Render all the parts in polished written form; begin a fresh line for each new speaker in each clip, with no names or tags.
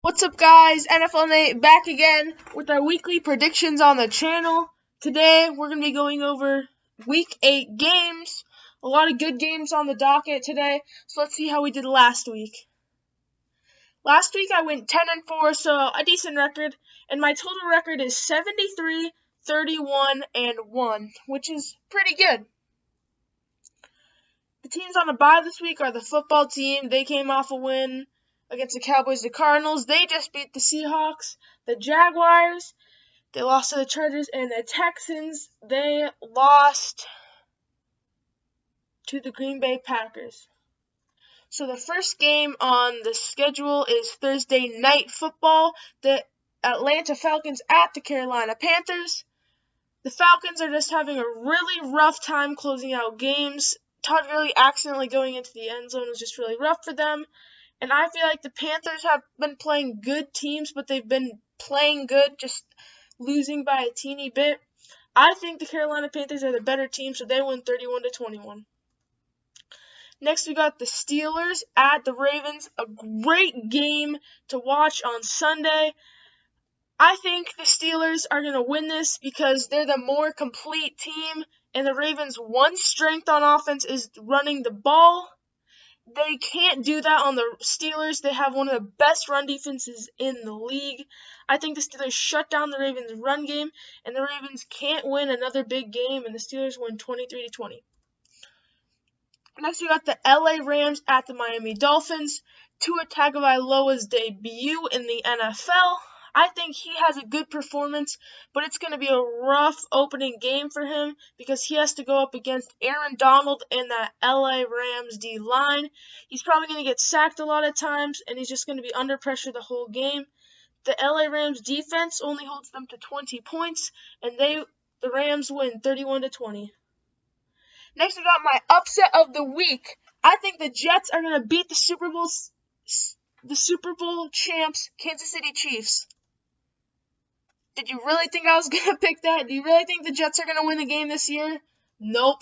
What's up, guys? NFL Nate back again with our weekly predictions on the channel. Today, we're going to be going over Week 8 games. A lot of good games on the docket today, so let's see how we did last week. Last week, I went 10-4, so a decent record, and my total record is 73, 31, and 1, which is pretty good. The teams on a bye this week are the football team. They came off a win against the Cowboys, the Cardinals. They just beat the Seahawks. The Jaguars, they lost to the Chargers. And the Texans, they lost to the Green Bay Packers. So the first game on the schedule is Thursday Night Football. The Atlanta Falcons at the Carolina Panthers. The Falcons are just having a really rough time closing out games. Todd Gurley accidentally going into the end zone was just really rough for them. And I feel like the Panthers have been playing good teams, but they've been playing good, just losing by a teeny bit. I think the Carolina Panthers are the better team, so they win 31-21. Next, we got the Steelers at the Ravens. A great game to watch on Sunday. I think the Steelers are going to win this because they're the more complete team, and the Ravens' one strength on offense is running the ball. They can't do that on the Steelers. They have one of the best run defenses in the league. I think the Steelers shut down the Ravens' run game, and the Ravens can't win another big game, and the Steelers win 23-20. Next, we got the LA Rams at the Miami Dolphins. Tua Tagovailoa's debut in the NFL. I think he has a good performance, but it's going to be a rough opening game for him because he has to go up against Aaron Donald and that LA Rams D-line. He's probably going to get sacked a lot of times, and he's just going to be under pressure the whole game. The LA Rams defense only holds them to 20 points, and the Rams win 31-20. Next, we got my upset of the week. I think the Jets are going to beat the Super Bowl champs, Kansas City Chiefs. Did you really think I was going to pick that? Do you really think the Jets are going to win the game this year? Nope.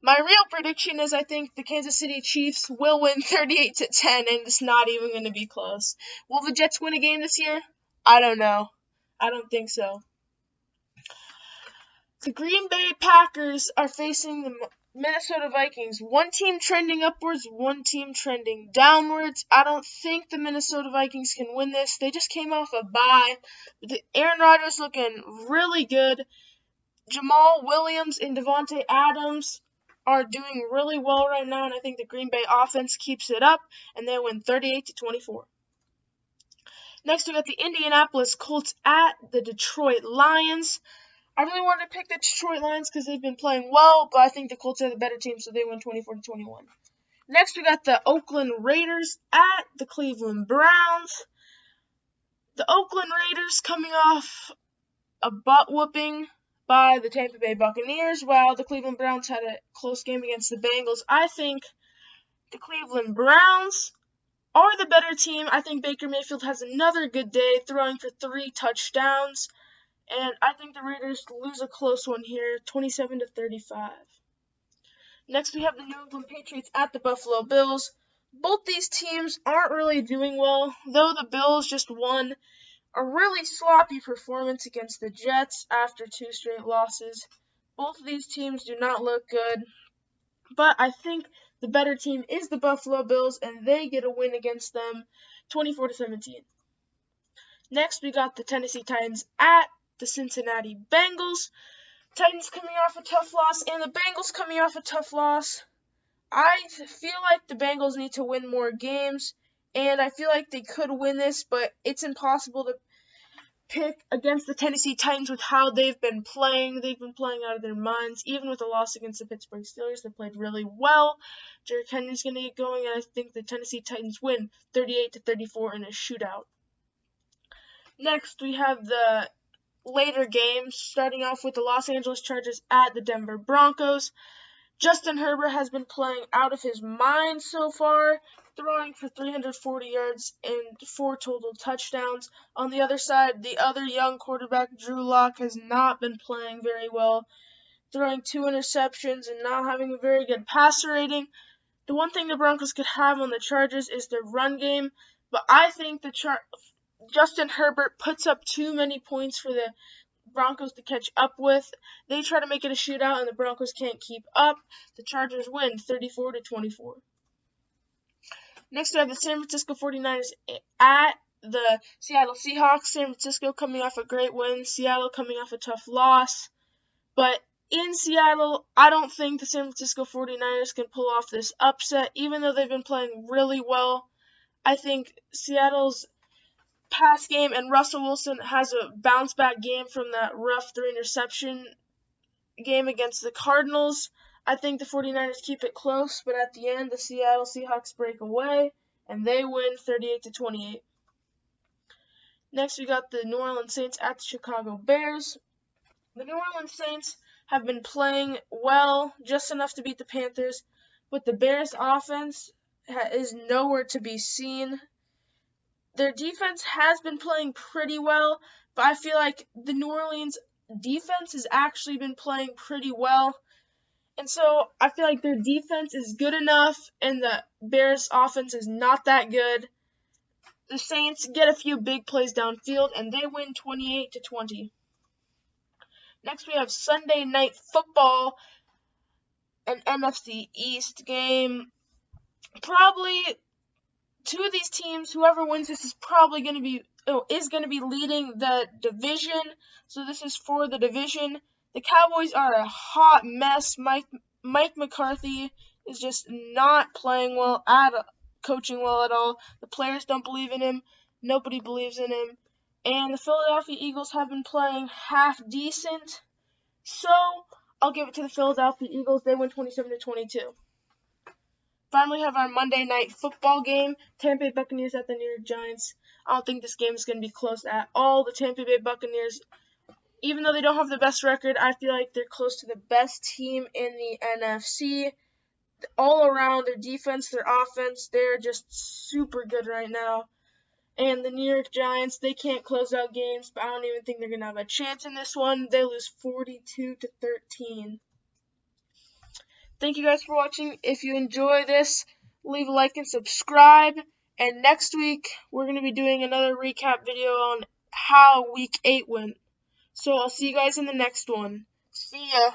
My real prediction is I think the Kansas City Chiefs will win 38-10, and it's not even going to be close. Will the Jets win a game this year? I don't know. I don't think so. The Green Bay Packers are facing the Minnesota Vikings. One team trending upwards, one team trending downwards. I don't think the Minnesota Vikings can win this. They just came off a bye. Aaron Rodgers looking really good. Jamal Williams and Devontae Adams are doing really well right now, and I think the Green Bay offense keeps it up, and they win 38-24. Next, we got the Indianapolis Colts at the Detroit Lions. I really wanted to pick the Detroit Lions because they've been playing well, but I think the Colts are the better team, so they win 24-21. Next, we got the Oakland Raiders at the Cleveland Browns. The Oakland Raiders coming off a butt-whooping by the Tampa Bay Buccaneers, while the Cleveland Browns had a close game against the Bengals. I think the Cleveland Browns are the better team. I think Baker Mayfield has another good day, throwing for 3 touchdowns. And I think the Raiders lose a close one here, 27-35. Next, we have the New England Patriots at the Buffalo Bills. Both these teams aren't really doing well, though the Bills just won a really sloppy performance against the Jets after 2 straight losses. Both of these teams do not look good, but I think the better team is the Buffalo Bills, and they get a win against them, 24-17. Next, we got the Tennessee Titans at the Cincinnati Bengals. Titans coming off a tough loss, and the Bengals coming off a tough loss. I feel like the Bengals need to win more games, and I feel like they could win this, but it's impossible to pick against the Tennessee Titans with how they've been playing. They've been playing out of their minds, even with a loss against the Pittsburgh Steelers. They played really well. Derrick Henry's going to get going, and I think the Tennessee Titans win 38-34 in a shootout. Next, we have the later games, starting off with the Los Angeles Chargers at the Denver Broncos. Justin Herbert has been playing out of his mind so far, throwing for 340 yards and 4 total touchdowns. On the other side, the other young quarterback, Drew Lock, has not been playing very well, throwing 2 interceptions and not having a very good passer rating. The one thing the Broncos could have on the Chargers is their run game, but I think the Justin Herbert puts up too many points for the Broncos to catch up with. They try to make it a shootout, and the Broncos can't keep up. The Chargers win 34-24. Next, we have the San Francisco 49ers at the Seattle Seahawks. San Francisco coming off a great win. Seattle coming off a tough loss. But in Seattle, I don't think the San Francisco 49ers can pull off this upset, even though they've been playing really well. I think Seattle's pass game and Russell Wilson has a bounce back game from that rough 3-interception game against the Cardinals. I think the 49ers keep it close, but at the end, the Seattle Seahawks break away, and they win 38-28. Next, we got the New Orleans Saints at the Chicago Bears. The New Orleans Saints have been playing well, just enough to beat the Panthers, but the Bears' offense is nowhere to be seen. Their defense has been playing pretty well, but I feel like the New Orleans defense has actually been playing pretty well. And so I feel like their defense is good enough and the Bears' offense is not that good. The Saints get a few big plays downfield and they win 28-20. Next we have Sunday Night Football, an NFC East game. Probably two of these teams, whoever wins this is probably going to be leading the division. So this is for the division. The Cowboys are a hot mess. Mike McCarthy is just not playing well coaching well at all. The players don't believe in him. Nobody believes in him. And the Philadelphia Eagles have been playing half decent. So I'll give it to the Philadelphia Eagles. They win 27-22. Finally, we have our Monday Night Football game. Tampa Bay Buccaneers at the New York Giants. I don't think this game is going to be close at all. The Tampa Bay Buccaneers, even though they don't have the best record, I feel like they're close to the best team in the NFC. All around, their defense, their offense, they're just super good right now. And the New York Giants, they can't close out games, but I don't even think they're going to have a chance in this one. They lose 42-13. Thank you guys for watching. If you enjoy this, leave a like and subscribe. And next week, we're going to be doing another recap video on how Week 8 went. So I'll see you guys in the next one. See ya.